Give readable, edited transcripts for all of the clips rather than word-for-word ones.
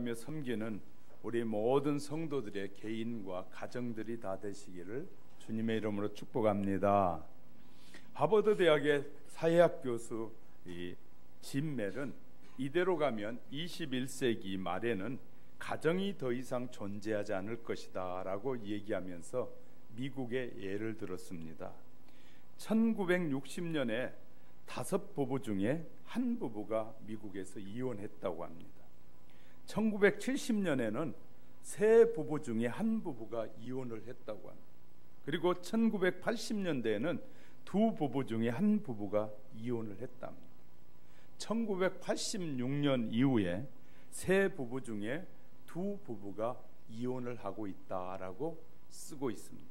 예배하며 섬기는 우리 모든 성도들의 개인과 가정들이 다 되시기를 주님의 이름으로 축복합니다. 하버드 대학의 사회학 교수 짐 멜은 이대로 가면 21세기 말에는 가정이 더 이상 존재하지 않을 것이다 라고 얘기하면서 미국의 예를 들었습니다. 1960년에 5부부 중에 한 부부가 미국에서 이혼했다고 합니다. 1970년에는 3부부 중에 한 부부가 이혼을 했다고 합니다. 그리고 1980년대에는 2부부 중에 한 부부가 이혼을 했답니다. 1986년 이후에 3부부 중에 2부부가 이혼을 하고 있다라고 쓰고 있습니다.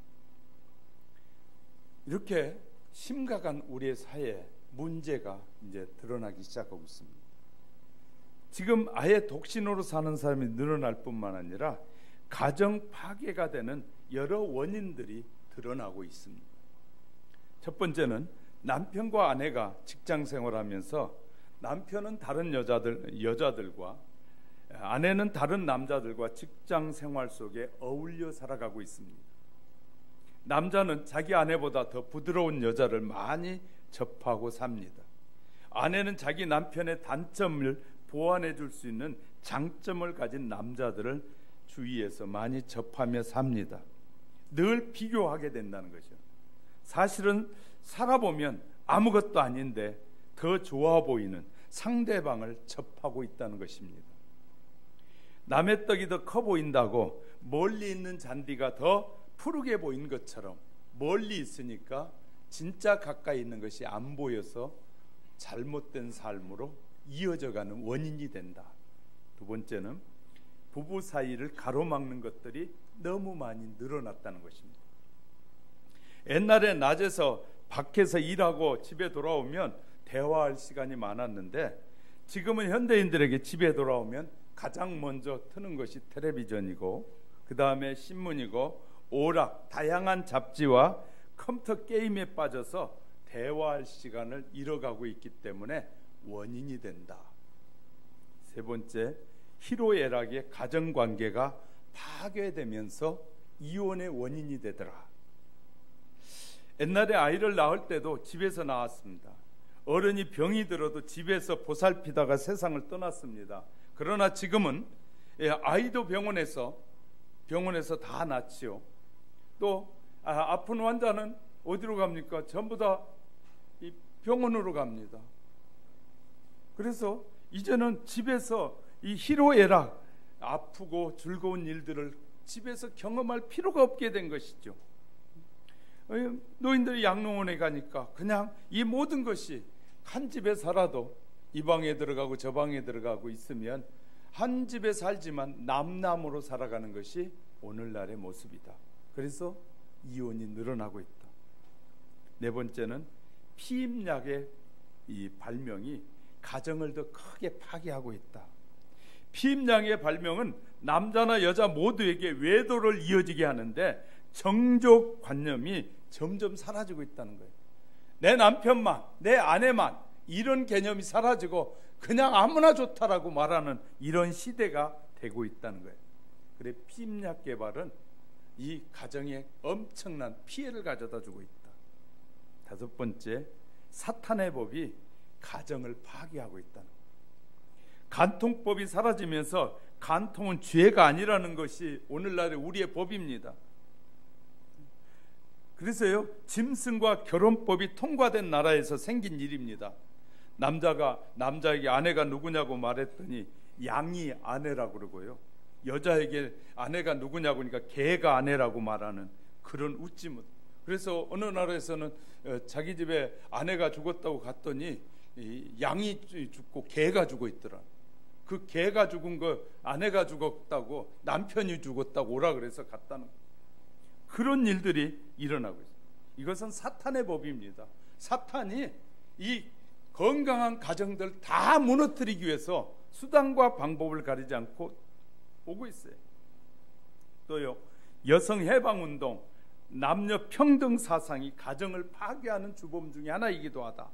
이렇게 심각한 우리의 사회에 문제가 이제 드러나기 시작하고 있습니다. 지금 아예 독신으로 사는 사람이 늘어날 뿐만 아니라 가정 파괴가 되는 여러 원인들이 드러나고 있습니다. 첫 번째는 남편과 아내가 직장 생활하면서 남편은 다른 여자들과 아내는 다른 남자들과 직장 생활 속에 어울려 살아가고 있습니다. 남자는 자기 아내보다 더 부드러운 여자를 많이 접하고 삽니다. 아내는 자기 남편의 단점을 보완해 줄 수 있는 장점을 가진 남자들을 주위에서 많이 접하며 삽니다. 늘 비교하게 된다는 거죠. 사실은 살아보면 아무것도 아닌데 더 좋아 보이는 상대방을 접하고 있다는 것입니다. 남의 떡이 더 커 보인다고 멀리 있는 잔디가 더 푸르게 보인 것처럼 멀리 있으니까 진짜 가까이 있는 것이 안 보여서 잘못된 삶으로 이어져가는 원인이 된다. 두 번째는 부부 사이를 가로막는 것들이 너무 많이 늘어났다는 것입니다. 옛날에 낮에서 밖에서 일하고 집에 돌아오면 대화할 시간이 많았는데 지금은 현대인들에게 집에 돌아오면 가장 먼저 트는 것이 텔레비전이고 그 다음에 신문이고 오락, 다양한 잡지와 컴퓨터 게임에 빠져서 대화할 시간을 잃어가고 있기 때문에 원인이 된다. 세 번째, 희로애락의 가정관계가 파괴되면서 이혼의 원인이 되더라. 옛날에 아이를 낳을 때도 집에서 낳았습니다. 어른이 병이 들어도 집에서 보살피다가 세상을 떠났습니다. 그러나 지금은 아이도 병원에서 다 낳지요. 또 아픈 환자는 어디로 갑니까? 전부 다 이 병원으로 갑니다. 그래서 이제는 집에서 이 희로애락, 아프고 즐거운 일들을 집에서 경험할 필요가 없게 된 것이죠. 노인들이 양로원에 가니까 그냥 이 모든 것이 한 집에 살아도 이 방에 들어가고 저 방에 들어가고 있으면 한 집에 살지만 남남으로 살아가는 것이 오늘날의 모습이다. 그래서 이혼이 늘어나고 있다. 네 번째는 피임약의 이 발명이 가정을 더 크게 파괴하고 있다. 피임약의 발명은 남자나 여자 모두에게 외도를 이어지게 하는데 정족관념이 점점 사라지고 있다는 거예요. 내 남편만, 내 아내만 이런 개념이 사라지고 그냥 아무나 좋다라고 말하는 이런 시대가 되고 있다는 거예요. 그래 피임약 개발은 이 가정에 엄청난 피해를 가져다 주고 있다. 다섯 번째, 사탄의 법이 가정을 파괴하고 있다는 거예요. 간통법이 사라지면서 간통은 죄가 아니라는 것이 오늘날의 우리의 법입니다. 그래서요, 짐승과 결혼법이 통과된 나라에서 생긴 일입니다. 남자가 남자에게 아내가 누구냐고 말했더니 양이 아내라고 그러고요, 여자에게 아내가 누구냐고 하니까 개가 아내라고 말하는 그런 웃지 못. 그래서 어느 나라에서는 자기 집에 아내가 죽었다고 갔더니 양이 죽고 개가 죽어 있더라. 그 개가 죽은 거 아내가 죽었다고 남편이 죽었다고 오라 그래서 갔다는 거예요. 그런 일들이 일어나고 있어요. 이것은 사탄의 법입니다. 사탄이 이 건강한 가정들 다 무너뜨리기 위해서 수단과 방법을 가리지 않고 오고 있어요. 또요, 여성 해방운동, 남녀 평등 사상이 가정을 파괴하는 주범 중에 하나이기도 하다.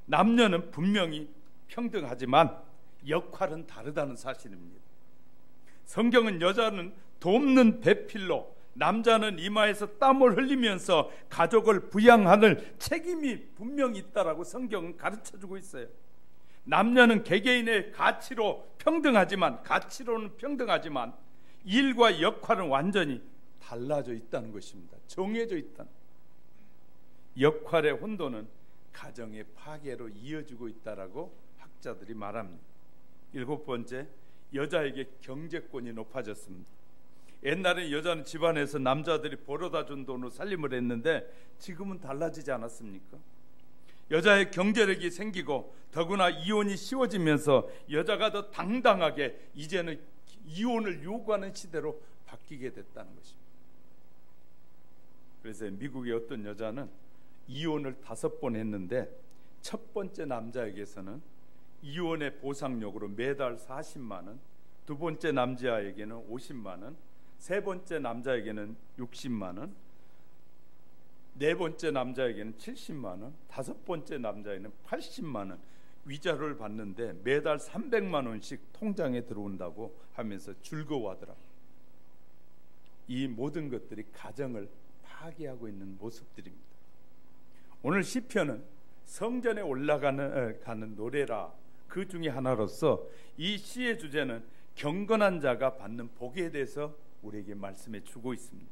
남녀는 분명히 평등하지만 역할은 다르다는 사실입니다. 성경은 여자는 돕는 배필로, 남자는 이마에서 땀을 흘리면서 가족을 부양하는 책임이 분명히 있다라고 성경은 가르쳐주고 있어요. 남녀는 개개인의 가치로는 평등하지만 일과 역할은 완전히 달라져 있다는 것입니다. 정해져 있다는. 역할의 혼돈은 가정의 파괴로 이어지고 있다라고 학자들이 말합니다. 7번째, 여자에게 경제권이 높아졌습니다. 옛날에 여자는 집안에서 남자들이 벌어다 준 돈으로 살림을 했는데 지금은 달라지지 않았습니까? 여자의 경제력이 생기고 더구나 이혼이 쉬워지면서 여자가 더 당당하게 이제는 이혼을 요구하는 시대로 바뀌게 됐다는 것입니다. 그래서 미국의 어떤 여자는 이혼을 5번 했는데 첫 번째 남자에게서는 이혼의 보상료로 매달 40만 원, 두 번째 남자에게는 50만 원, 세 번째 남자에게는 60만 원, 네 번째 남자에게는 70만 원, 다섯 번째 남자에게는 80만 원 위자료를 받는데 매달 300만 원씩 통장에 들어온다고 하면서 즐거워하더라고요. 이 모든 것들이 가정을 파괴하고 있는 모습들입니다. 오늘 시편은 성전에 올라가는 노래라 그 중에 하나로서 이 시의 주제는 경건한 자가 받는 복에 대해서 우리에게 말씀해 주고 있습니다.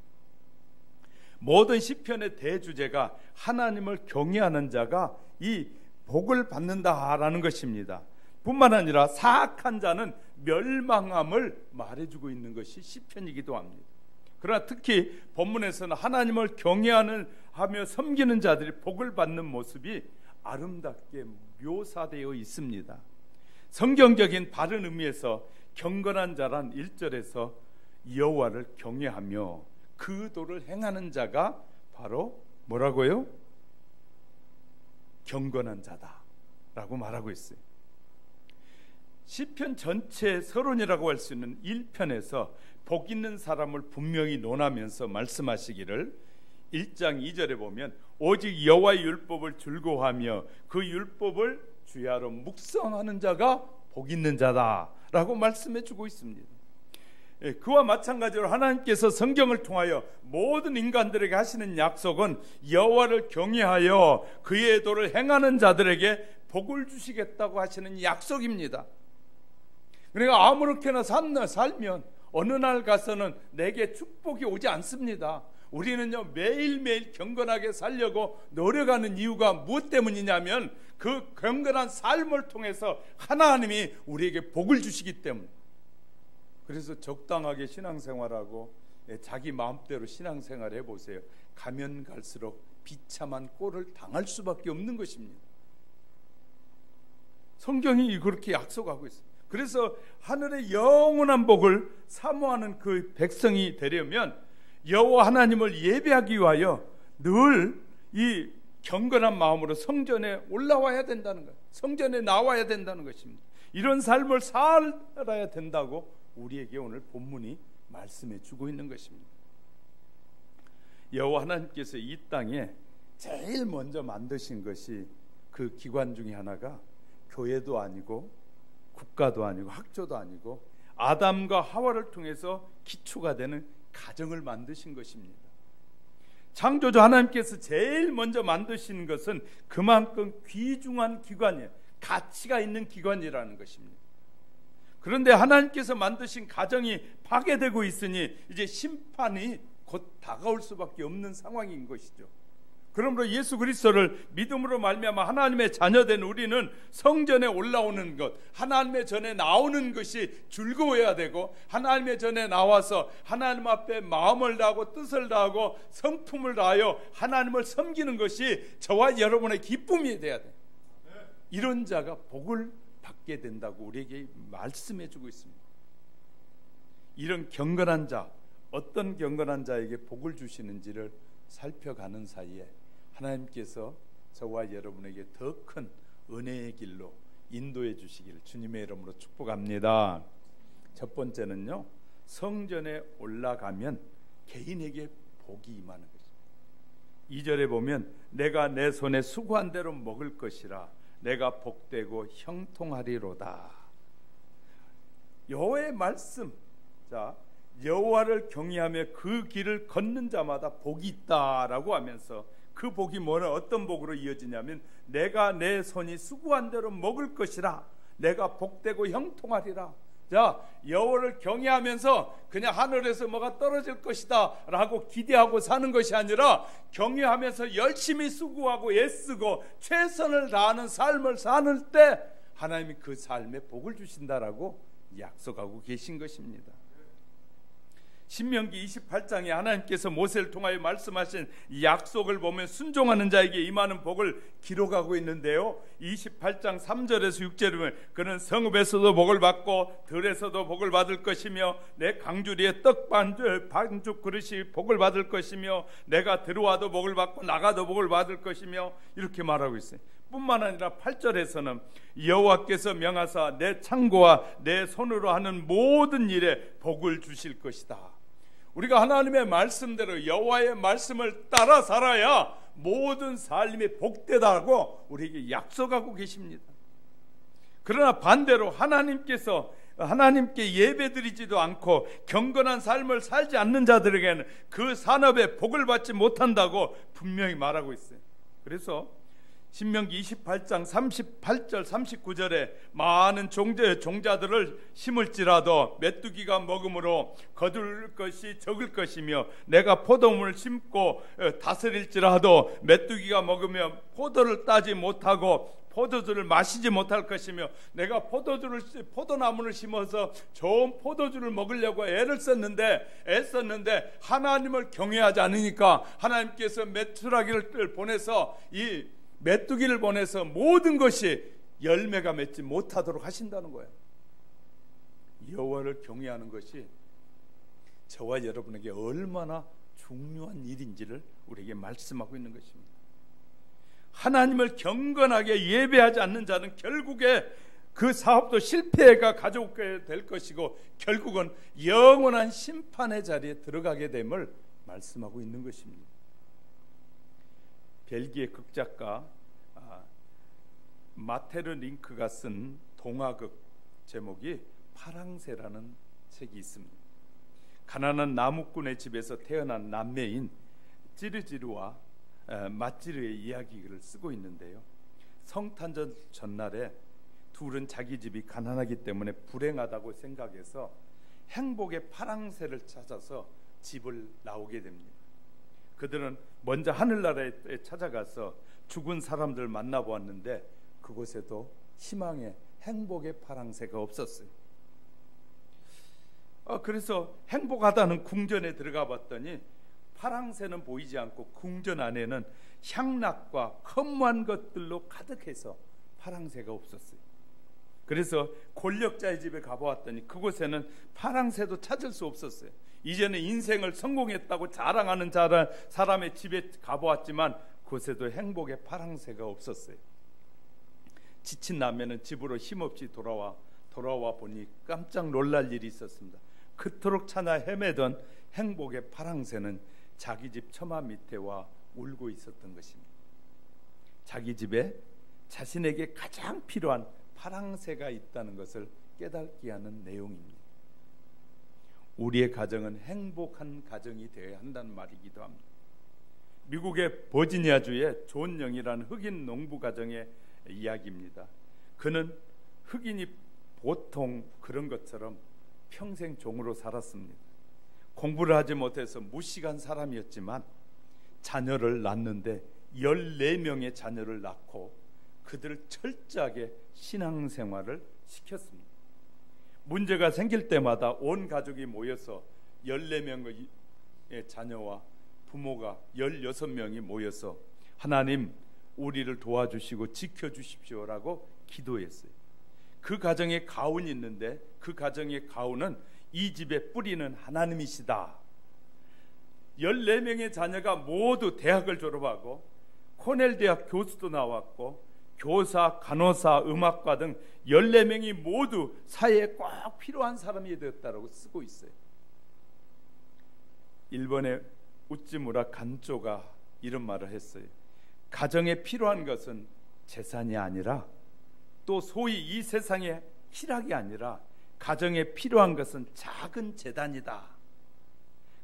모든 시편의 대주제가 하나님을 경외하는 자가 이 복을 받는다라는 것입니다. 뿐만 아니라 사악한 자는 멸망함을 말해주고 있는 것이 시편이기도 합니다. 그러나 특히 본문에서는 하나님을 경외하며 섬기는 자들이 복을 받는 모습이 아름답게 묘사되어 있습니다. 성경적인 바른 의미에서 경건한 자란 1절에서 여호와를 경외하며 그 도를 행하는 자가 바로 뭐라고요? 경건한 자다라고 말하고 있어요. 시편 전체의 서론이라고 할 수 있는 1편에서 복 있는 사람을 분명히 논하면서 말씀하시기를 1장 2절에 보면 오직 여호와의 율법을 즐거워하며 그 율법을 주야로 묵상하는 자가 복 있는 자다라고 말씀해 주고 있습니다. 그와 마찬가지로 하나님께서 성경을 통하여 모든 인간들에게 하시는 약속은 여호와를 경외하여 그의 도를 행하는 자들에게 복을 주시겠다고 하시는 약속입니다. 그러니까 아무렇게나 살면 어느 날 가서는 내게 축복이 오지 않습니다. 우리는요 매일매일 경건하게 살려고 노력하는 이유가 무엇 때문이냐면 그 경건한 삶을 통해서 하나님이 우리에게 복을 주시기 때문에. 그래서 적당하게 신앙생활하고 자기 마음대로 신앙생활 해보세요. 가면 갈수록 비참한 꼴을 당할 수밖에 없는 것입니다. 성경이 그렇게 약속하고 있어요. 그래서 하늘의 영원한 복을 사모하는 그 백성이 되려면 여호와 하나님을 예배하기 위하여 늘 이 경건한 마음으로 성전에 올라와야 된다는 것, 성전에 나와야 된다는 것입니다. 이런 삶을 살아야 된다고 우리에게 오늘 본문이 말씀해 주고 있는 것입니다. 여호와 하나님께서 이 땅에 제일 먼저 만드신 것이 그 기관 중에 하나가 교회도 아니고 국가도 아니고 학교도 아니고 아담과 하와를 통해서 기초가 되는 가정을 만드신 것입니다. 창조주 하나님께서 제일 먼저 만드신 것은 그만큼 귀중한 기관이에요. 가치가 있는 기관이라는 것입니다. 그런데 하나님께서 만드신 가정이 파괴되고 있으니 이제 심판이 곧 다가올 수밖에 없는 상황인 것이죠. 그러므로 예수 그리스도를 믿음으로 말미암아 하나님의 자녀된 우리는 성전에 올라오는 것, 하나님의 전에 나오는 것이 즐거워야 되고 하나님의 전에 나와서 하나님 앞에 마음을 다하고 뜻을 다하고 성품을 다하여 하나님을 섬기는 것이 저와 여러분의 기쁨이 되어야 돼요. 이런 자가 복을 받게 된다고 우리에게 말씀해 주고 있습니다. 이런 경건한 자, 어떤 경건한 자에게 복을 주시는지를 살펴가는 사이에 하나님께서 저와 여러분에게 더 큰 은혜의 길로 인도해 주시기를 주님의 이름으로 축복합니다. 첫 번째는요, 성전에 올라가면 개인에게 복이 임하는 것입니다. 2절에 보면 내가 내 손에 수고한 대로 먹을 것이라 내가 복되고 형통하리로다. 여호와의 말씀, 자, 여호와를 경외하며 그 길을 걷는 자마다 복이 있다라고 하면서 그 복이 어떤 복으로 이어지냐면 내가 내 손이 수고한 대로 먹을 것이라, 내가 복되고 형통하리라. 자, 여호와를 경외하면서 그냥 하늘에서 뭐가 떨어질 것이다 라고 기대하고 사는 것이 아니라 경외하면서 열심히 수고하고 애쓰고 최선을 다하는 삶을 사는 때 하나님이 그 삶에 복을 주신다라고 약속하고 계신 것입니다. 신명기 28장에 하나님께서 모세를 통하여 말씀하신 약속을 보면 순종하는 자에게 임하는 복을 기록하고 있는데요, 28장 3절에서 6절에 보면 그는 성읍에서도 복을 받고 들에서도 복을 받을 것이며 내 강주리에 떡 반죽 그릇이 복을 받을 것이며 내가 들어와도 복을 받고 나가도 복을 받을 것이며 이렇게 말하고 있어요. 뿐만 아니라 8절에서는 여호와께서 명하사 내 창고와 내 손으로 하는 모든 일에 복을 주실 것이다. 우리가 하나님의 말씀대로 여호와의 말씀을 따라 살아야 모든 삶이 복되다고 우리에게 약속하고 계십니다. 그러나 반대로 하나님께 예배드리지도 않고 경건한 삶을 살지 않는 자들에게는 그 산업에 복을 받지 못한다고 분명히 말하고 있어요. 그래서 신명기 28장 38절 39절에 많은 종자들을 심을지라도 메뚜기가 먹음으로 거둘 것이 적을 것이며 내가 포도문을 심고 다스릴지라도 메뚜기가 먹으면 포도를 따지 못하고 포도주를 마시지 못할 것이며 내가 포도나무를 심어서 좋은 포도주를 먹으려고 애썼는데 하나님을 경외하지 않으니까 하나님께서 메뚜라기를 보내서 이 메뚜기를 보내서 모든 것이 열매가 맺지 못하도록 하신다는 거예요. 여호와를 경외하는 것이 저와 여러분에게 얼마나 중요한 일인지를 우리에게 말씀하고 있는 것입니다. 하나님을 경건하게 예배하지 않는 자는 결국에 그 사업도 실패가 가져오게 될 것이고 결국은 영원한 심판의 자리에 들어가게 됨을 말씀하고 있는 것입니다. 벨기에 극작가 마테르 링크가 쓴 동화극 제목이 파랑새라는 책이 있습니다. 가난한 나무꾼의 집에서 태어난 남매인 찌르지르와 맛지르의 이야기를 쓰고 있는데요, 성탄절 전날에 둘은 자기 집이 가난하기 때문에 불행하다고 생각해서 행복의 파랑새를 찾아서 집을 나오게 됩니다. 그들은 먼저 하늘나라에 찾아가서 죽은 사람들 만나보았는데 그곳에도 희망의 행복의 파랑새가 없었어요. 그래서 행복하다는 궁전에 들어가 봤더니 파랑새는 보이지 않고 궁전 안에는 향락과 허무한 것들로 가득해서 파랑새가 없었어요. 그래서 권력자의 집에 가보았더니 그곳에는 파랑새도 찾을 수 없었어요. 이제는 인생을 성공했다고 자랑하는 사람의 집에 가보았지만 그곳에도 행복의 파랑새가 없었어요. 지친 남매는 집으로 힘없이 돌아와 보니 깜짝 놀랄 일이 있었습니다. 그토록 찾아 헤매던 행복의 파랑새는 자기 집 처마 밑에 와 울고 있었던 것입니다. 자기 집에 자신에게 가장 필요한 파랑새가 있다는 것을 깨닫게 하는 내용입니다. 우리의 가정은 행복한 가정이 되어야 한다는 말이기도 합니다. 미국의 버지니아주의 존 영이라는 흑인 농부 가정의 이야기입니다. 그는 흑인이 보통 그런 것처럼 평생 종으로 살았습니다. 공부를 하지 못해서 무식한 사람이었지만 자녀를 낳는데 14명의 자녀를 낳고 그들을 철저하게 신앙생활을 시켰습니다. 문제가 생길 때마다 온 가족이 모여서 14명의 자녀와 부모가 16명이 모여서 하나님 우리를 도와주시고 지켜주십시오라고 기도했어요. 그 가정에 가훈이 있는데 그 가정의 가훈은 이 집의 뿌리는 하나님이시다. 14명의 자녀가 모두 대학을 졸업하고 코넬 대학 교수도 나왔고 교사, 간호사, 음악가 등 14명이 모두 사회에 꼭 필요한 사람이 되었다고 쓰고 있어요. 일본의 우찌무라 간조가 이런 말을 했어요. 가정에 필요한 것은 재산이 아니라 또 소위 이 세상의 희락이 아니라 가정에 필요한 것은 작은 제단이다.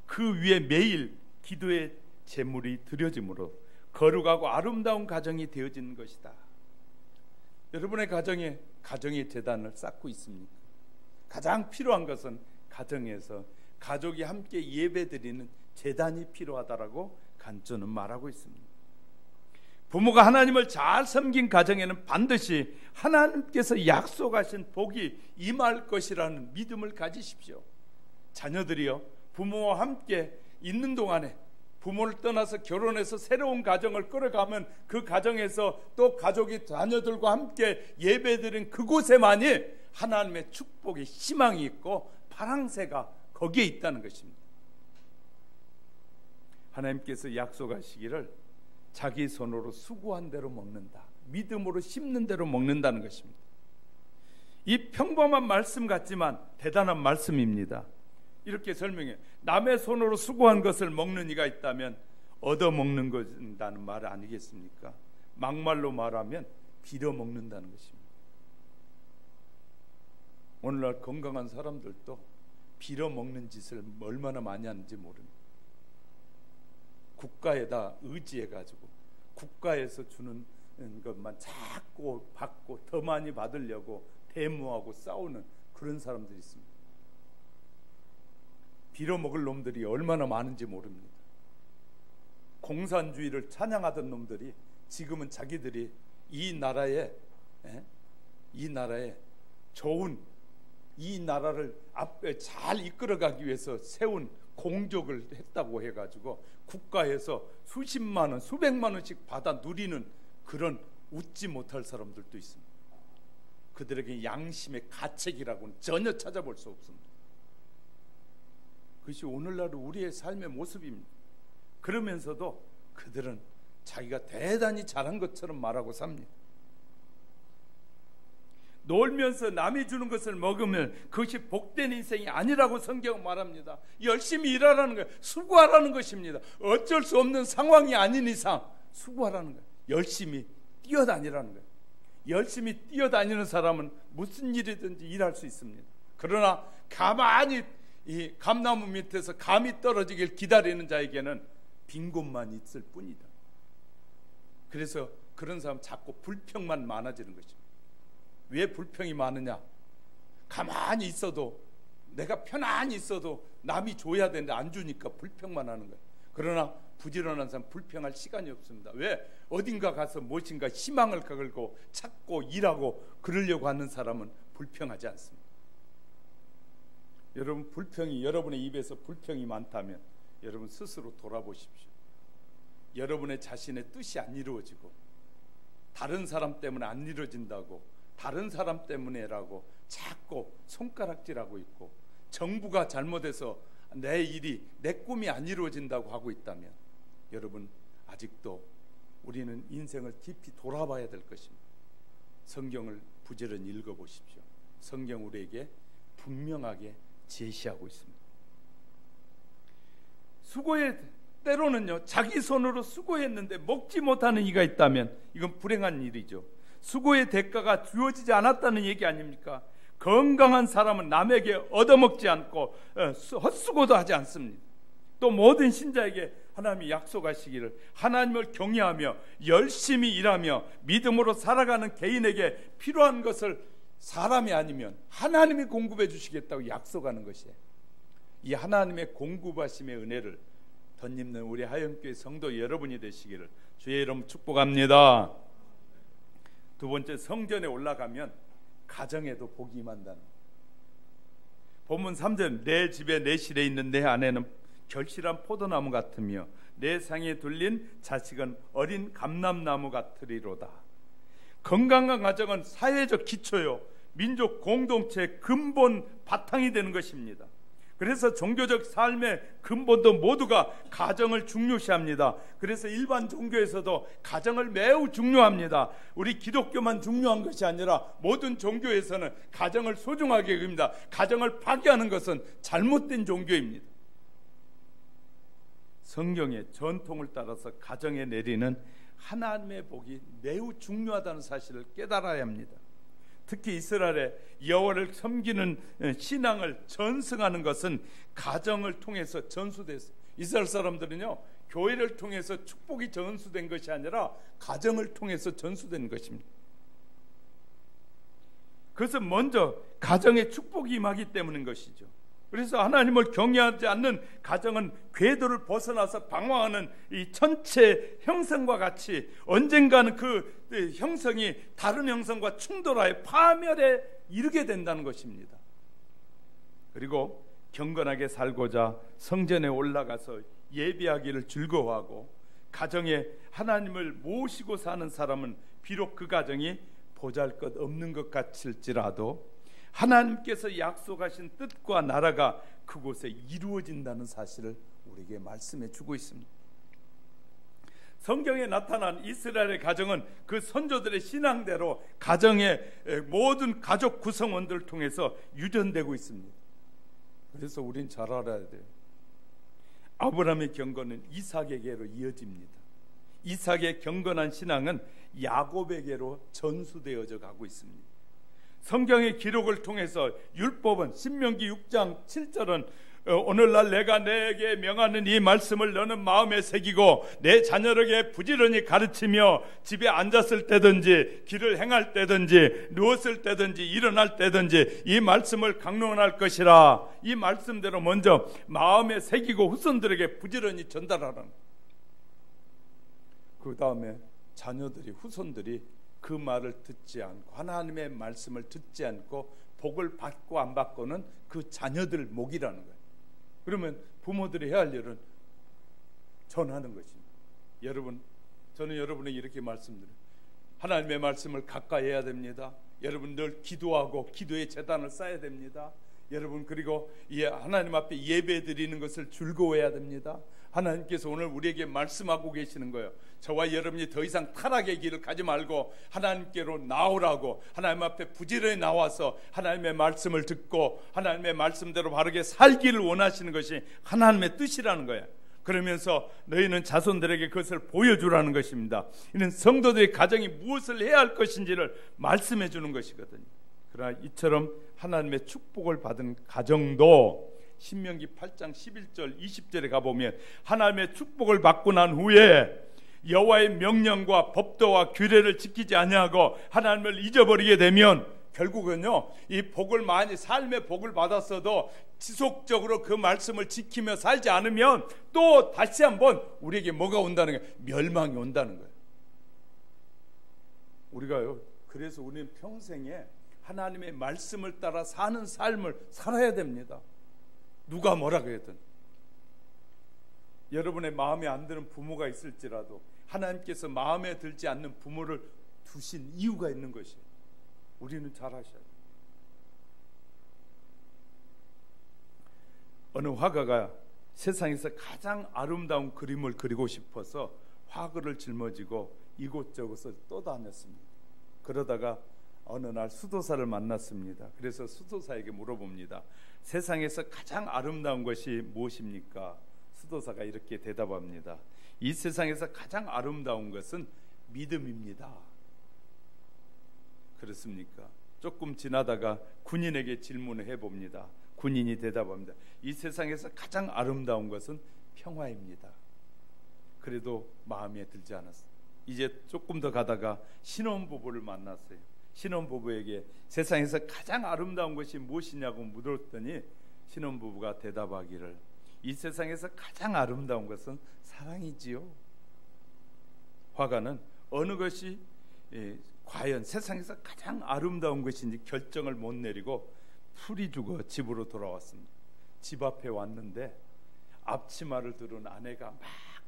그 위에 매일 기도의 제물이 드려짐으로 거룩하고 아름다운 가정이 되어지는 것이다. 여러분의 가정의 제단을 쌓고 있습니까? 가장 필요한 것은 가정에서 가족이 함께 예배드리는 제단이 필요하다라고 간증은 말하고 있습니다. 부모가 하나님을 잘 섬긴 가정에는 반드시 하나님께서 약속하신 복이 임할 것이라는 믿음을 가지십시오. 자녀들이요, 부모와 함께 있는 동안에 부모를 떠나서 결혼해서 새로운 가정을 끌어가면 그 가정에서 또 가족이 자녀들과 함께 예배드린 그곳에만이 하나님의 축복의 희망이 있고 파랑새가 거기에 있다는 것입니다. 하나님께서 약속하시기를 자기 손으로 수고한 대로 먹는다, 믿음으로 심는 대로 먹는다는 것입니다. 이 평범한 말씀 같지만 대단한 말씀입니다. 이렇게 설명해. 남의 손으로 수고한 것을 먹는 이가 있다면 얻어먹는 것이라는 말 아니겠습니까? 막말로 말하면 빌어먹는다는 것입니다. 오늘날 건강한 사람들도 빌어먹는 짓을 얼마나 많이 하는지 모릅니다. 국가에다 의지해가지고 국가에서 주는 것만 자꾸 받고 더 많이 받으려고 대모하고 싸우는 그런 사람들이 있습니다. 빌어먹을 놈들이 얼마나 많은지 모릅니다. 공산주의를 찬양하던 놈들이 지금은 자기들이 이 나라에 좋은 이 나라를 앞에 잘 이끌어가기 위해서 세운 공적을 했다고 해가지고 국가에서 수십만 원, 수백만 원씩 받아 누리는 그런 웃지 못할 사람들도 있습니다. 그들에게 양심의 가책이라고는 전혀 찾아볼 수 없습니다. 그것이 오늘날 우리의 삶의 모습입니다. 그러면서도 그들은 자기가 대단히 잘한 것처럼 말하고 삽니다. 놀면서 남이 주는 것을 먹으면 그것이 복된 인생이 아니라고 성경은 말합니다. 열심히 일하라는 거예요. 수고하라는 것입니다. 어쩔 수 없는 상황이 아닌 이상 수고하라는 거예요. 열심히 뛰어다니라는 거예요. 열심히 뛰어다니는 사람은 무슨 일이든지 일할 수 있습니다. 그러나 가만히 이 감나무 밑에서 감이 떨어지길 기다리는 자에게는 빈 곳만 있을 뿐이다. 그래서 그런 사람 자꾸 불평만 많아지는 것입니다. 왜 불평이 많으냐? 가만히 있어도, 내가 편안히 있어도 남이 줘야 되는데 안 주니까 불평만 하는 거예요. 그러나 부지런한 사람 불평할 시간이 없습니다. 왜? 어딘가 가서 무엇인가 희망을 걸고 찾고 일하고 그러려고 하는 사람은 불평하지 않습니다. 여러분, 여러분의 입에서 불평이 많다면 여러분 스스로 돌아보십시오. 여러분의 자신의 뜻이 안 이루어지고 다른 사람 때문에 안 이루어진다고, 다른 사람 때문에라고 자꾸 손가락질하고 있고, 정부가 잘못해서 내 일이, 내 꿈이 안 이루어진다고 하고 있다면 여러분 아직도 우리는 인생을 깊이 돌아봐야 될 것입니다. 성경을 부지런히 읽어보십시오. 성경 우리에게 분명하게 제시하고 있습니다. 수고의 때로는요, 자기 손으로 수고했는데 먹지 못하는 이가 있다면 이건 불행한 일이죠. 수고의 대가가 주어지지 않았다는 얘기 아닙니까? 건강한 사람은 남에게 얻어먹지 않고 헛수고도 하지 않습니다. 또 모든 신자에게 하나님이 약속하시기를 하나님을 경외하며 열심히 일하며 믿음으로 살아가는 개인에게 필요한 것을 사람이 아니면 하나님이 공급해 주시겠다고 약속하는 것이에요. 이 하나님의 공급하심의 은혜를 덧입는 우리 하영교회 성도 여러분이 되시기를 주의 이름 축복합니다. 두 번째, 성전에 올라가면 가정에도 복이 임한다는. 본문 3절, 내 집에 내 실에 있는 내 아내는 결실한 포도나무 같으며 내 상에 둘린 자식은 어린 감람나무 같으리로다. 건강한 가정은 사회적 기초요, 민족 공동체의 근본 바탕이 되는 것입니다. 그래서 종교적 삶의 근본도 모두가 가정을 중요시합니다. 그래서 일반 종교에서도 가정을 매우 중요합니다. 우리 기독교만 중요한 것이 아니라 모든 종교에서는 가정을 소중하게 여깁니다. 가정을 파괴하는 것은 잘못된 종교입니다. 성경의 전통을 따라서 가정에 내리는 하나님의 복이 매우 중요하다는 사실을 깨달아야 합니다. 특히 이스라엘의 여호와를 섬기는 신앙을 전승하는 것은 가정을 통해서 전수됐어요. 이스라엘 사람들은요, 교회를 통해서 축복이 전수된 것이 아니라 가정을 통해서 전수된 것입니다. 그것은 먼저 가정에 축복이 임하기 때문인 것이죠. 그래서 하나님을 경외하지 않는 가정은 궤도를 벗어나서 방황하는 이 천체 형성과 같이 언젠가는 그 형성이 다른 형성과 충돌하여 파멸에 이르게 된다는 것입니다. 그리고 경건하게 살고자 성전에 올라가서 예배하기를 즐거워하고 가정에 하나님을 모시고 사는 사람은 비록 그 가정이 보잘것없는 것 같을지라도 하나님께서 약속하신 뜻과 나라가 그곳에 이루어진다는 사실을 우리에게 말씀해 주고 있습니다. 성경에 나타난 이스라엘의 가정은 그 선조들의 신앙대로 가정의 모든 가족 구성원들을 통해서 유전되고 있습니다. 그래서 우린 잘 알아야 돼요. 아브라함의 경건은 이삭에게로 이어집니다. 이삭의 경건한 신앙은 야곱에게로 전수되어져 가고 있습니다. 성경의 기록을 통해서 율법은 신명기 6장 7절은 오늘날 내가 내게 명하는 이 말씀을 너는 마음에 새기고 내 자녀에게 부지런히 가르치며 집에 앉았을 때든지 길을 행할 때든지 누웠을 때든지 일어날 때든지 이 말씀을 강론할 것이라. 이 말씀대로 먼저 마음에 새기고 후손들에게 부지런히 전달하라는. 그 다음에 자녀들이 후손들이 그 말을 듣지 않고 하나님의 말씀을 듣지 않고 복을 받고 안 받고는 그 자녀들 목이라는 거예요. 그러면 부모들이 해야 할 일은 전하는 것입니다. 여러분, 저는 여러분에게 이렇게 말씀드려요. 하나님의 말씀을 가까이 해야 됩니다. 여러분 늘 기도하고 기도의 제단을 쌓아야 됩니다. 여러분 그리고 하나님 앞에 예배 드리는 것을 즐거워해야 됩니다. 하나님께서 오늘 우리에게 말씀하고 계시는 거예요. 저와 여러분이 더 이상 타락의 길을 가지 말고 하나님께로 나오라고, 하나님 앞에 부지런히 나와서 하나님의 말씀을 듣고 하나님의 말씀대로 바르게 살기를 원하시는 것이 하나님의 뜻이라는 거예요. 그러면서 너희는 자손들에게 그것을 보여주라는 것입니다. 이는 성도들의 가정이 무엇을 해야 할 것인지를 말씀해 주는 것이거든요. 그러나 이처럼 하나님의 축복을 받은 가정도 신명기 8장 11절 20절에 가보면 하나님의 축복을 받고 난 후에 여호와의 명령과 법도와 규례를 지키지 아니하고 하나님을 잊어버리게 되면 결국은요, 이 복을 많이 삶의 복을 받았어도 지속적으로 그 말씀을 지키며 살지 않으면 또 다시 한번 우리에게 뭐가 온다는 거예요? 멸망이 온다는 거예요. 우리가요, 그래서 우리는 평생에 하나님의 말씀을 따라 사는 삶을 살아야 됩니다. 누가 뭐라 그랬든. 여러분의 마음에 안 드는 부모가 있을지라도 하나님께서 마음에 들지 않는 부모를 두신 이유가 있는 것이에요. 우리는 잘 아셔야 돼요. 어느 화가가 세상에서 가장 아름다운 그림을 그리고 싶어서 화구를 짊어지고 이곳저곳을 떠다녔습니다. 그러다가 어느 날 수도사를 만났습니다. 그래서 수도사에게 물어봅니다. 세상에서 가장 아름다운 것이 무엇입니까? 수도사가 이렇게 대답합니다. 이 세상에서 가장 아름다운 것은 믿음입니다. 그렇습니까? 조금 지나다가 군인에게 질문을 해봅니다. 군인이 대답합니다. 이 세상에서 가장 아름다운 것은 평화입니다. 그래도 마음에 들지 않았어요. 이제 조금 더 가다가 신혼부부를 만났어요. 신혼부부에게 세상에서 가장 아름다운 것이 무엇이냐고 물었더니 신혼부부가 대답하기를 이 세상에서 가장 아름다운 것은 사랑이지요. 화가는 어느 것이 과연 세상에서 가장 아름다운 것인지 결정을 못 내리고 풀이 죽어 집으로 돌아왔습니다. 집 앞에 왔는데 앞치마를 두른 아내가 막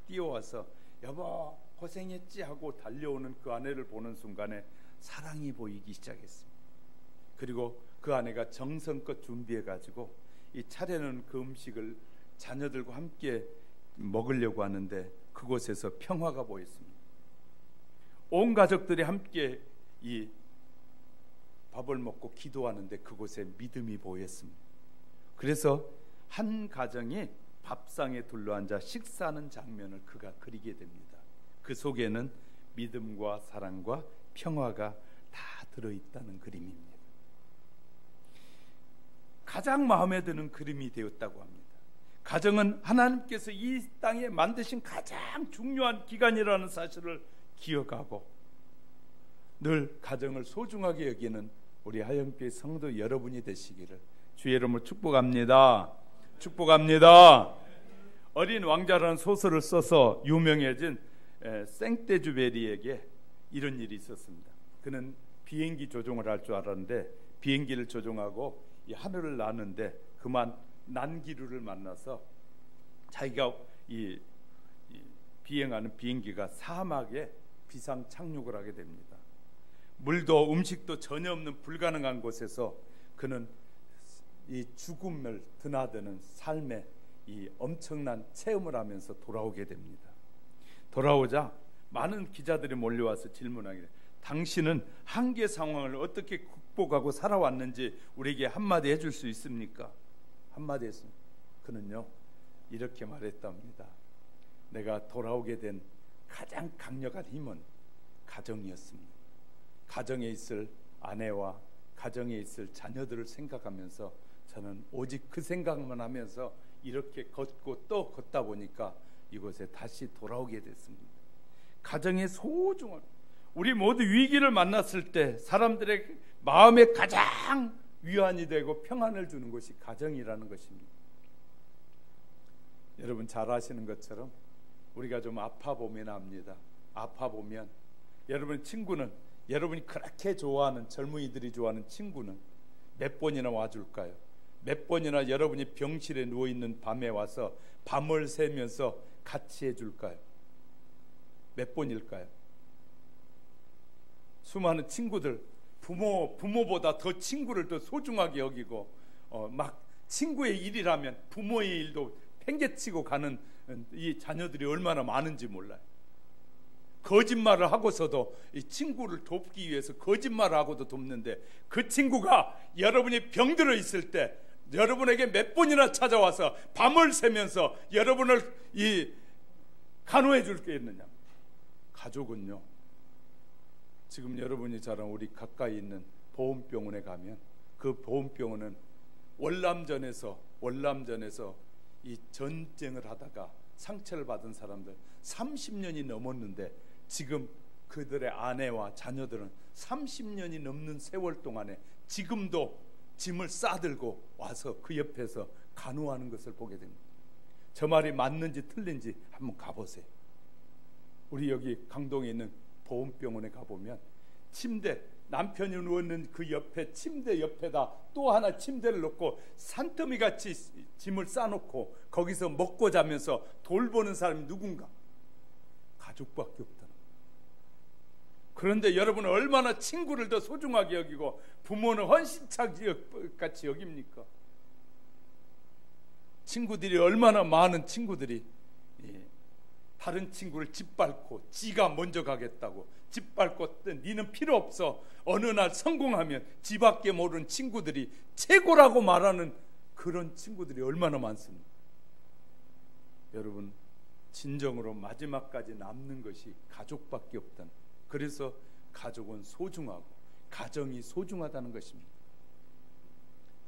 뛰어와서 여보 고생했지 하고 달려오는 그 아내를 보는 순간에 사랑이 보이기 시작했습니다. 그리고 그 아내가 정성껏 준비해가지고 이 차려놓은 그 음식을 자녀들과 함께 먹으려고 하는데 그곳에서 평화가 보였습니다. 온 가족들이 함께 이 밥을 먹고 기도하는데 그곳에 믿음이 보였습니다. 그래서 한 가정이 밥상에 둘러앉아 식사하는 장면을 그가 그리게 됩니다. 그 속에는 믿음과 사랑과 평화가 다 들어있다는 그림입니다. 가장 마음에 드는 그림이 되었다고 합니다. 가정은 하나님께서 이 땅에 만드신 가장 중요한 기관이라는 사실을 기억하고 늘 가정을 소중하게 여기는 우리 하영교회 성도 여러분이 되시기를 주의 이름으로 축복합니다. 축복합니다. 어린 왕자라는 소설을 써서 유명해진 생떼주베리에게 이런 일이 있었습니다. 그는 비행기 조종을 할 줄 알았는데 비행기를 조종하고 이 하늘을 나는데 그만 난기류를 만나서 자기가 이 비행하는 비행기가 사막에 비상 착륙을 하게 됩니다. 물도 음식도 전혀 없는 불가능한 곳에서 그는 이 죽음을 드나드는 삶의 이 엄청난 체험을 하면서 돌아오게 됩니다. 돌아오자 많은 기자들이 몰려와서 질문하게 돼요. 당신은 한계 상황을 어떻게 극복하고 살아왔는지 우리에게 한마디 해줄 수 있습니까? 한마디 했습니다. 그는요 이렇게 말했답니다. 내가 돌아오게 된 가장 강력한 힘은 가정이었습니다. 가정에 있을 아내와 가정에 있을 자녀들을 생각하면서 저는 오직 그 생각만 하면서 이렇게 걷고 또 걷다 보니까 이곳에 다시 돌아오게 됐습니다. 가정의 소중한, 우리 모두 위기를 만났을 때 사람들의 마음에 가장 위안이 되고 평안을 주는 것이 가정이라는 것입니다. 여러분 잘 아시는 것처럼 우리가 좀 아파 보면 압니다. 아파 보면 여러분 친구는, 여러분이 그렇게 좋아하는, 젊은이들이 좋아하는 친구는 몇 번이나 와줄까요? 몇 번이나 여러분이 병실에 누워있는 밤에 와서 밤을 새면서 같이 해줄까요? 몇 번일까요? 수많은 친구들, 부모보다 더 친구를 더 소중하게 여기고 막 친구의 일이라면 부모의 일도 팽개치고 가는 이 자녀들이 얼마나 많은지 몰라요. 거짓말을 하고서도 이 친구를 돕기 위해서 거짓말을 하고도 돕는데 그 친구가 여러분이 병들어 있을 때 여러분에게 몇 번이나 찾아와서 밤을 새면서 여러분을 이 간호해 줄 게 있느냐. 가족은요, 지금 여러분이 잘 아는 우리 가까이 있는 보험병원에 가면 그 보험병원은 월남전에서 이 전쟁을 하다가 상처를 받은 사람들 30년이 넘었는데 지금 그들의 아내와 자녀들은 30년이 넘는 세월 동안에 지금도 짐을 싸들고 와서 그 옆에서 간호하는 것을 보게 됩니다. 저 말이 맞는지 틀린지 한번 가보세요. 우리 여기 강동에 있는 보험병원에 가보면 침대, 남편이 누워있는 그 옆에 침대 옆에다 또 하나 침대를 놓고 산더미같이 짐을 싸놓고 거기서 먹고 자면서 돌보는 사람이 누군가? 가족밖에 없다는. 그런데 여러분은 얼마나 친구를 더 소중하게 여기고 부모는 헌신차같이 여깁니까? 친구들이 얼마나 많은 친구들이 다른 친구를 짓밟고 지가 먼저 가겠다고 짓밟고 니는 필요 없어, 어느 날 성공하면 지밖에 모르는 친구들이 최고라고 말하는 그런 친구들이 얼마나 많습니까? 여러분 진정으로 마지막까지 남는 것이 가족밖에 없다는, 그래서 가족은 소중하고 가정이 소중하다는 것입니다.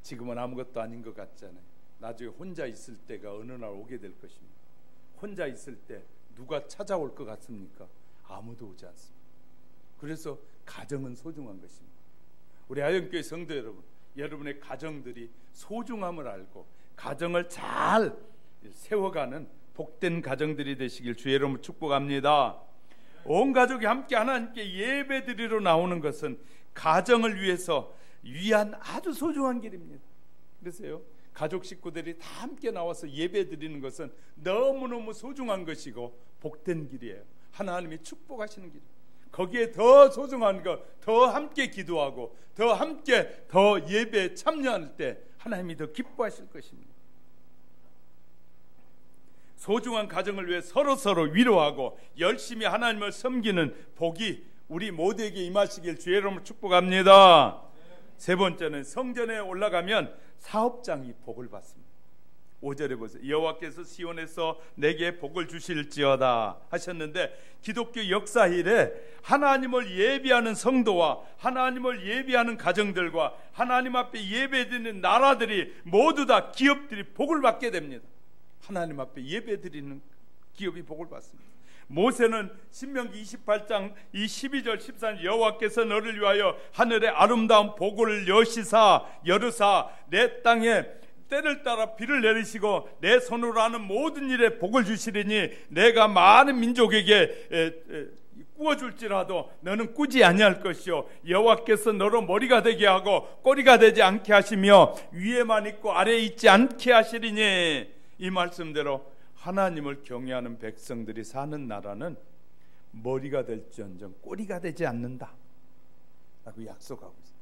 지금은 아무것도 아닌 것 같잖아요. 나중에 혼자 있을 때가 어느 날 오게 될 것입니다. 혼자 있을 때 누가 찾아올 것 같습니까? 아무도 오지 않습니다. 그래서 가정은 소중한 것입니다. 우리 하영교회 성도 여러분, 여러분의 가정들이 소중함을 알고 가정을 잘 세워가는 복된 가정들이 되시길 주의 이름으로 축복합니다. 온 가족이 함께 하나님께 예배드리러 나오는 것은 가정을 위해서 위한 아주 소중한 길입니다. 그래서요, 가족 식구들이 다 함께 나와서 예배드리는 것은 너무너무 소중한 것이고 복된 길이에요. 하나님이 축복하시는 길. 거기에 더 소중한 것, 더 함께 기도하고 더 함께 더 예배에 참여할 때 하나님이 더 기뻐하실 것입니다. 소중한 가정을 위해 서로 위로하고 열심히 하나님을 섬기는 복이 우리 모두에게 임하시길 주의 이름으로 축복합니다. 세 번째는 성전에 올라가면 사업장이 복을 받습니다. 5절에 보세요. 여호와께서 시온에서 내게 복을 주실지어다 하셨는데, 기독교 역사 이래 하나님을 예비하는 성도와 하나님을 예비하는 가정들과 하나님 앞에 예배드리는 나라들이 모두 다 기업들이 복을 받게 됩니다. 하나님 앞에 예배드리는 기업이 복을 받습니다. 모세는 신명기 28장 이 12절 14절 여호와께서 너를 위하여 하늘의 아름다운 복을 여시사 열으사 내 땅에 때를 따라 비를 내리시고 내 손으로 하는 모든 일에 복을 주시리니 내가 많은 민족에게 꾸어줄지라도 너는 꾸지 아니할 것이요 여호와께서 너로 머리가 되게 하고 꼬리가 되지 않게 하시며 위에만 있고 아래에 있지 않게 하시리니, 이 말씀대로 하나님을 경외하는 백성들이 사는 나라는 머리가 될지언정 꼬리가 되지 않는다 라고 약속하고 있어요.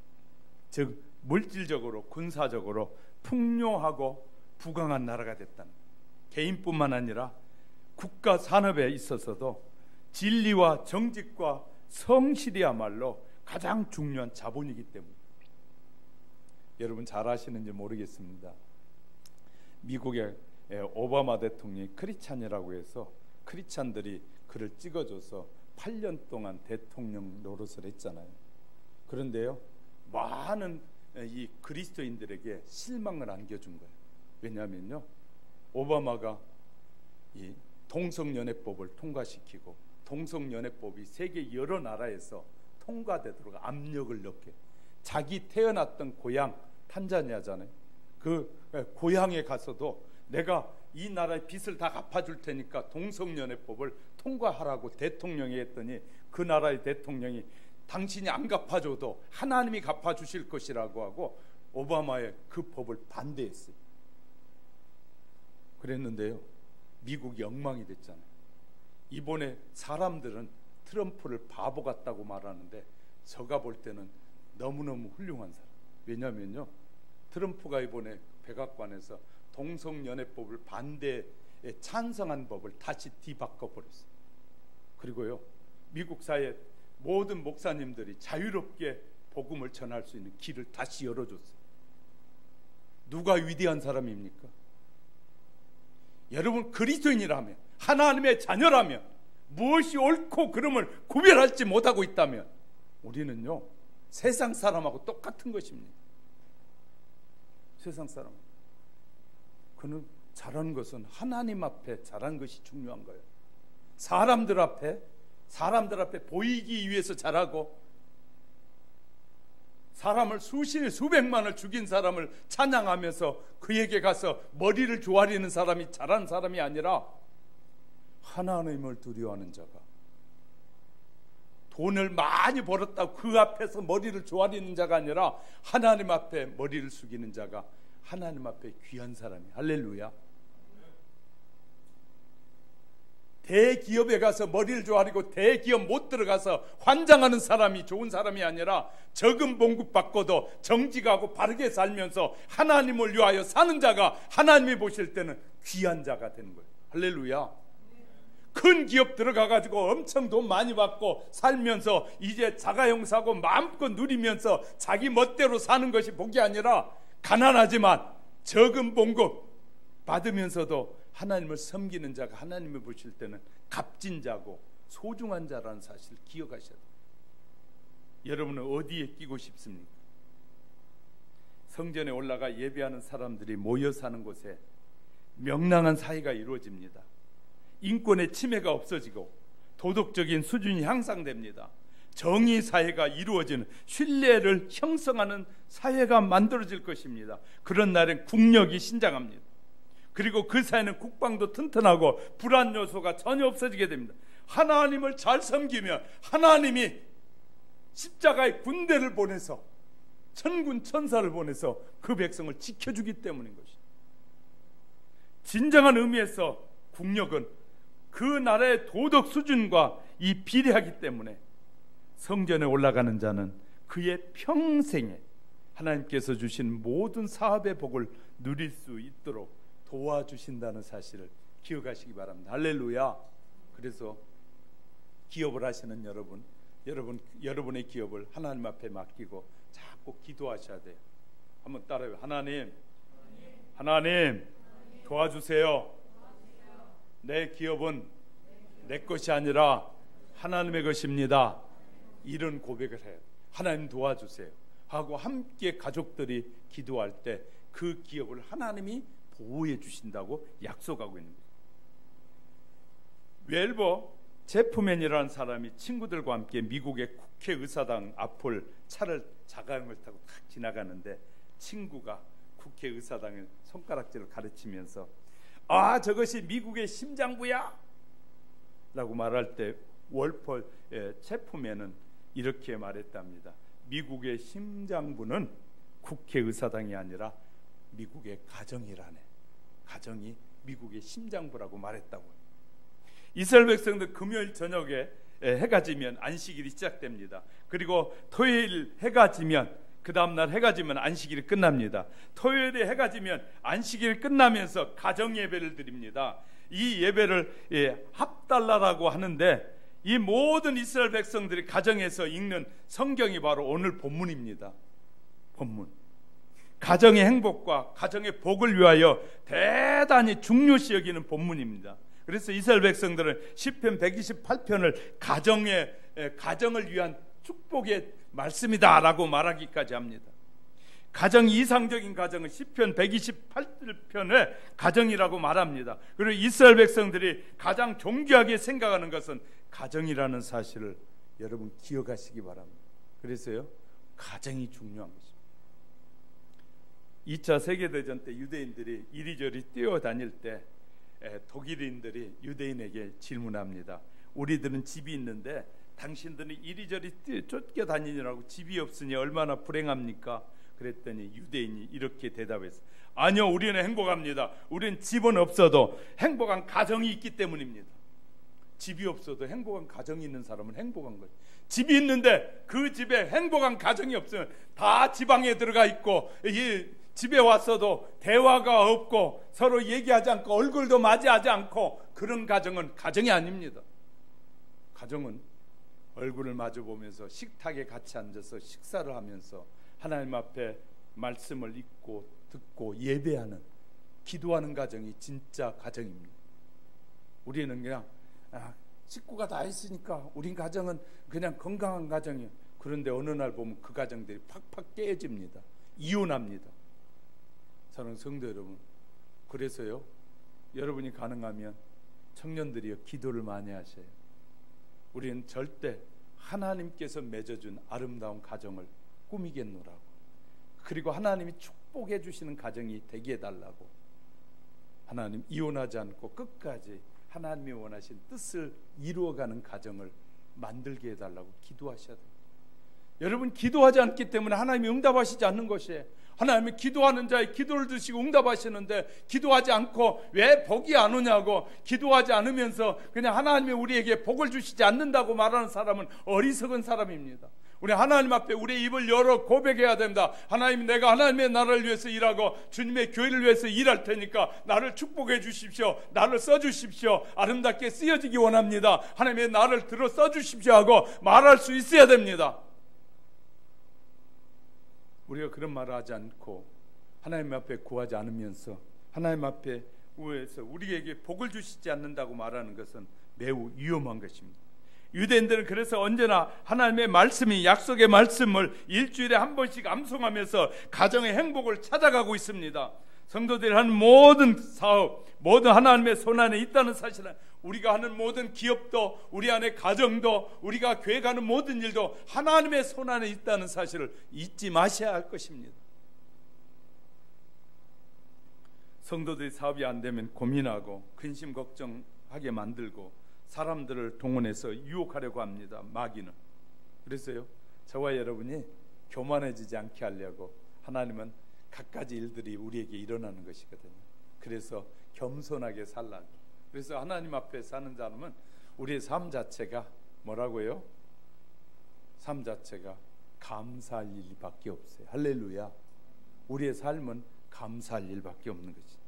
즉 물질적으로 군사적으로 풍요하고 부강한 나라가 됐다는, 개인뿐만 아니라 국가 산업에 있어서도 진리와 정직과 성실이야말로 가장 중요한 자본이기 때문에, 여러분 잘 아시는지 모르겠습니다. 미국의 오바마 대통령이 크리스찬이라고 해서 크리스찬들이 그를 찍어줘서 8년 동안 대통령 노릇을 했잖아요. 그런데요, 많은 이 그리스도인들에게 실망을 안겨준 거예요. 왜냐하면요, 오바마가 이 동성연애법을 통과시키고 동성연애법이 세계 여러 나라에서 통과되도록 압력을 넣게, 자기 태어났던 고향 탄자니아잖아요. 그 고향에 가서도 내가 이 나라의 빚을 다 갚아줄 테니까 동성연애법을 통과하라고 대통령이 했더니, 그 나라의 대통령이 당신이 안 갚아줘도 하나님이 갚아주실 것이라고 하고 오바마의 그 법을 반대했어요. 그랬는데요, 미국이 엉망이 됐잖아요. 이번에 사람들은 트럼프를 바보 같다고 말하는데 제가 볼 때는 너무너무 훌륭한 사람. 왜냐하면요, 트럼프가 이번에 백악관에서 동성연애법을 반대에 찬성한 법을 다시 뒤바꿔버렸어요. 그리고요, 미국 사회 모든 목사님들이 자유롭게 복음을 전할 수 있는 길을 다시 열어줬어요. 누가 위대한 사람입니까? 여러분 그리스도인이라면, 하나님의 자녀라면, 무엇이 옳고 그름을 구별하지 못하고 있다면 우리는요 세상 사람하고 똑같은 것입니다. 세상 사람, 그는 잘한 것은 하나님 앞에 잘한 것이 중요한 거예요. 사람들 앞에 보이기 위해서 잘하고, 사람을 수백만을 죽인 사람을 찬양하면서 그에게 가서 머리를 조아리는 사람이 잘한 사람이 아니라, 하나님을 두려워하는 자가, 돈을 많이 벌었다고 그 앞에서 머리를 조아리는 자가 아니라 하나님 앞에 머리를 숙이는 자가 하나님 앞에 귀한 사람이. 할렐루야. 대기업에 가서 머리를 조아리고 대기업 못 들어가서 환장하는 사람이 좋은 사람이 아니라, 적은 봉급 받고도 정직하고 바르게 살면서 하나님을 위하여 사는 자가 하나님이 보실 때는 귀한 자가 되는 거예요. 할렐루야. 큰 기업 들어가가지고 엄청 돈 많이 받고 살면서 이제 자가용사고 마음껏 누리면서 자기 멋대로 사는 것이 복이 아니라, 가난하지만 적은 봉급 받으면서도 하나님을 섬기는 자가 하나님을 보실 때는 값진 자고 소중한 자라는 사실을 기억하셔야 돼요. 여러분은 어디에 끼고 싶습니까? 성전에 올라가 예배하는 사람들이 모여 사는 곳에 명랑한 사회가 이루어집니다. 인권의 침해가 없어지고 도덕적인 수준이 향상됩니다. 정의 사회가 이루어지는, 신뢰를 형성하는 사회가 만들어질 것입니다. 그런 날엔 국력이 신장합니다. 그리고 그 사회는 국방도 튼튼하고 불안 요소가 전혀 없어지게 됩니다. 하나님을 잘 섬기면 하나님이 십자가의 군대를 보내서, 천군 천사를 보내서 그 백성을 지켜주기 때문인 것입니다. 진정한 의미에서 국력은 그 나라의 도덕 수준과 이 비례하기 때문에 성전에 올라가는 자는 그의 평생에 하나님께서 주신 모든 사업의 복을 누릴 수 있도록 도와주신다는 사실을 기억하시기 바랍니다. 할렐루야. 그래서 기업을 하시는 여러분의 기업을 하나님 앞에 맡기고 자꾸 기도하셔야 돼요. 한번 따라해요. 하나님, 도와주세요. 내 기업은 내 것이 아니라 하나님의 것입니다. 이런 고백을 해요. 하나님 도와주세요 하고 함께 가족들이 기도할 때 그 기업을 하나님이 보호해 주신다고 약속하고 있는 거예요. 웰버 제프맨이라는 사람이 친구들과 함께 미국의 국회의사당 앞을 차를 자가용을 타고 탁 지나가는데 친구가 국회의사당의 손가락질을 가르치면서 저것이 미국의 심장부야 라고 말할 때 월펄 제프맨은 이렇게 말했답니다. 미국의 심장부는 국회의사당이 아니라 미국의 가정이라네. 가정이 미국의 심장부라고 말했다고요. 이스라엘 백성들 금요일 저녁에 해가 지면 안식일이 시작됩니다. 그리고 토요일 해가 지면 그 다음날 해가 지면 안식일이 끝납니다. 토요일에 해가 지면 안식일이 끝나면서 가정 예배를 드립니다. 이 예배를 합달라라고 하는데 이 모든 이스라엘 백성들이 가정에서 읽는 성경이 바로 오늘 본문입니다. 본문. 가정의 행복과 가정의 복을 위하여 대단히 중요시 여기는 본문입니다. 그래서 이스라엘 백성들은 시편 128편을 가정을 위한 축복의 말씀이다라고 말하기까지 합니다. 가정 이상적인 가정은 시편 128편의 가정이라고 말합니다. 그리고 이스라엘 백성들이 가장 존귀하게 생각하는 것은 가정이라는 사실을 여러분 기억하시기 바랍니다. 그래서요, 가정이 중요한 것입니다. 2차 세계대전 때 유대인들이 이리저리 뛰어다닐 때 독일인들이 유대인에게 질문합니다. 우리들은 집이 있는데 당신들은 이리저리 쫓겨다니느라고 집이 없으니 얼마나 불행합니까? 그랬더니 유대인이 이렇게 대답했어요. 아니요, 우리는 행복합니다. 우리는 집은 없어도 행복한 가정이 있기 때문입니다. 집이 없어도 행복한 가정이 있는 사람은 행복한 거예요. 집이 있는데 그 집에 행복한 가정이 없으면 다 지방에 들어가 있고 집에 왔어도 대화가 없고 서로 얘기하지 않고 얼굴도 맞이하지 않고 그런 가정은 가정이 아닙니다. 가정은 얼굴을 마주보면서 식탁에 같이 앉아서 식사를 하면서 하나님 앞에 말씀을 읽고 듣고 예배하는, 기도하는 가정이 진짜 가정입니다. 우리는 그냥 식구가 다 있으니까 우린 가정은 그냥 건강한 가정이에요. 그런데 어느 날 보면 그 가정들이 팍팍 깨집니다. 이혼합니다. 사랑하는 성도 여러분, 그래서요, 여러분이 가능하면 청년들이요, 기도를 많이 하셔요. 우리는 절대 하나님께서 맺어준 아름다운 가정을 꾸미겠노라고, 그리고 하나님이 축복해 주시는 가정이 되게 해달라고, 하나님 이혼하지 않고 끝까지 하나님이 원하신 뜻을 이루어가는 가정을 만들게 해달라고 기도하셔야 돼요. 여러분, 기도하지 않기 때문에 하나님이 응답하시지 않는 것이에요. 하나님이 기도하는 자의 기도를 드시고 응답하시는데 기도하지 않고 왜 복이 안 오냐고, 기도하지 않으면서 그냥 하나님이 우리에게 복을 주시지 않는다고 말하는 사람은 어리석은 사람입니다. 우리 하나님 앞에 우리의 입을 열어 고백해야 됩니다. 하나님, 내가 하나님의 나라를 위해서 일하고 주님의 교회를 위해서 일할 테니까 나를 축복해 주십시오. 나를 써주십시오. 아름답게 쓰여지기 원합니다. 하나님의 나를 들어 써주십시오 하고 말할 수 있어야 됩니다. 우리가 그런 말을 하지 않고 하나님 앞에 구하지 않으면서 하나님 앞에 구해서 우리에게 복을 주시지 않는다고 말하는 것은 매우 위험한 것입니다. 유대인들은 그래서 언제나 하나님의 말씀이, 약속의 말씀을 일주일에 한 번씩 암송하면서 가정의 행복을 찾아가고 있습니다. 성도들이 하는 모든 사업, 모든 하나님의 손안에 있다는 사실은, 우리가 하는 모든 기업도, 우리 안에 가정도, 우리가 교회 가는 모든 일도 하나님의 손안에 있다는 사실을 잊지 마셔야 할 것입니다. 성도들이 사업이 안 되면 고민하고 근심 걱정하게 만들고 사람들을 동원해서 유혹하려고 합니다. 마귀는. 그래서요, 저와 여러분이 교만해지지 않게 하려고 하나님은 갖가지 일들이 우리에게 일어나는 것이거든요. 그래서 겸손하게 살라고. 그래서 하나님 앞에 사는 사람은 우리의 삶 자체가 뭐라고요? 삶 자체가 감사할 일밖에 없어요. 할렐루야. 우리의 삶은 감사할 일밖에 없는 거지.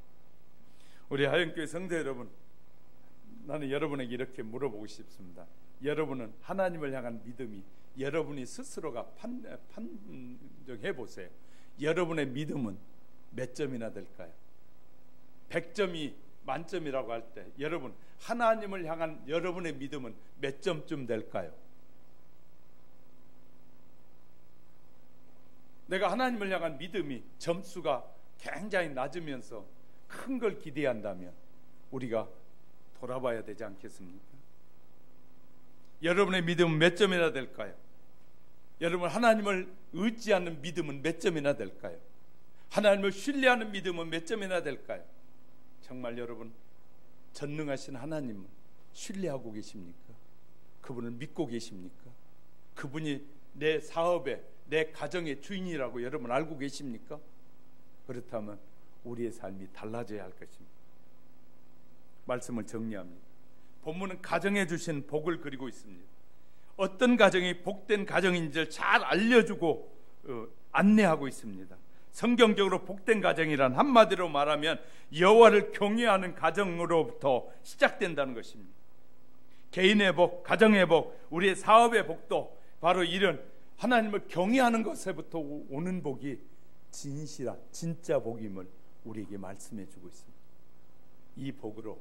우리 하영교회 성도 여러분, 나는 여러분에게 이렇게 물어보고 싶습니다. 여러분은 하나님을 향한 믿음이, 여러분이 스스로가 판정해 보세요. 여러분의 믿음은 몇 점이나 될까요? 100점이 만점이라고 할 때 여러분 하나님을 향한 여러분의 믿음은 몇 점쯤 될까요? 내가 하나님을 향한 믿음이 점수가 굉장히 낮으면서 큰 걸 기대한다면 우리가 돌아봐야 되지 않겠습니까? 여러분의 믿음은 몇 점이나 될까요? 여러분 하나님을 의지하는 믿음은 몇 점이나 될까요? 하나님을 신뢰하는 믿음은 몇 점이나 될까요? 정말 여러분 전능하신 하나님은 신뢰하고 계십니까? 그분을 믿고 계십니까? 그분이 내 사업에 내 가정의 주인이라고 여러분 알고 계십니까? 그렇다면 우리의 삶이 달라져야 할 것입니다. 말씀을 정리합니다. 본문은 가정에 주신 복을 그리고 있습니다. 어떤 가정이 복된 가정인지를 잘 알려주고 안내하고 있습니다. 성경적으로 복된 가정이란 한마디로 말하면 여호와를 경외하는 가정으로부터 시작된다는 것입니다. 개인의 복, 가정의 복, 우리의 사업의 복도 바로 이런 하나님을 경외하는 것에부터 오는 복이 진실한 진짜 복임을 우리에게 말씀해 주고 있습니다. 이 복으로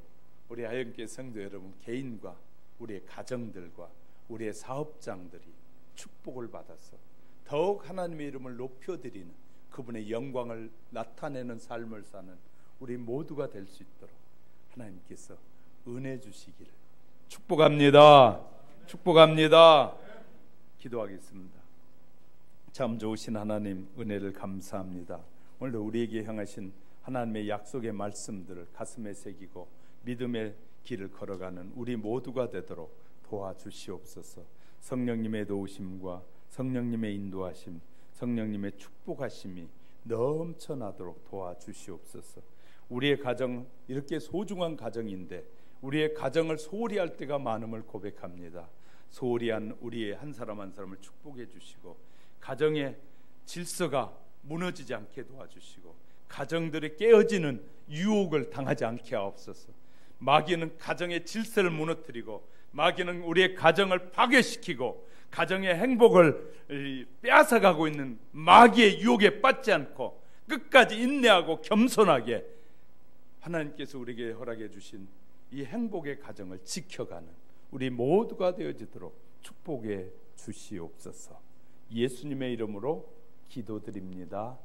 우리 하영교회 성도 여러분 개인과 우리의 가정들과 우리의 사업장들이 축복을 받아서 더욱 하나님의 이름을 높여드리는 그분의 영광을 나타내는 삶을 사는 우리 모두가 될 수 있도록 하나님께서 은혜 주시기를 축복합니다. 축복합니다. 기도하겠습니다. 참 좋으신 하나님 은혜를 감사합니다. 오늘도 우리에게 향하신 하나님의 약속의 말씀들을 가슴에 새기고 믿음의 길을 걸어가는 우리 모두가 되도록 도와주시옵소서. 성령님의 도우심과 성령님의 인도하심, 성령님의 축복하심이 넘쳐나도록 도와주시옵소서. 우리의 가정 이렇게 소중한 가정인데 우리의 가정을 소홀히 할 때가 많음을 고백합니다. 소홀히 한 우리의 한 사람 한 사람을 축복해 주시고 가정의 질서가 무너지지 않게 도와주시고 가정들이 깨어지는 유혹을 당하지 않게 하옵소서. 마귀는 가정의 질서를 무너뜨리고 마귀는 우리의 가정을 파괴시키고 가정의 행복을 빼앗아가고 있는 마귀의 유혹에 빠지지 않고 끝까지 인내하고 겸손하게 하나님께서 우리에게 허락해 주신 이 행복의 가정을 지켜가는 우리 모두가 되어지도록 축복해 주시옵소서. 예수님의 이름으로 기도드립니다.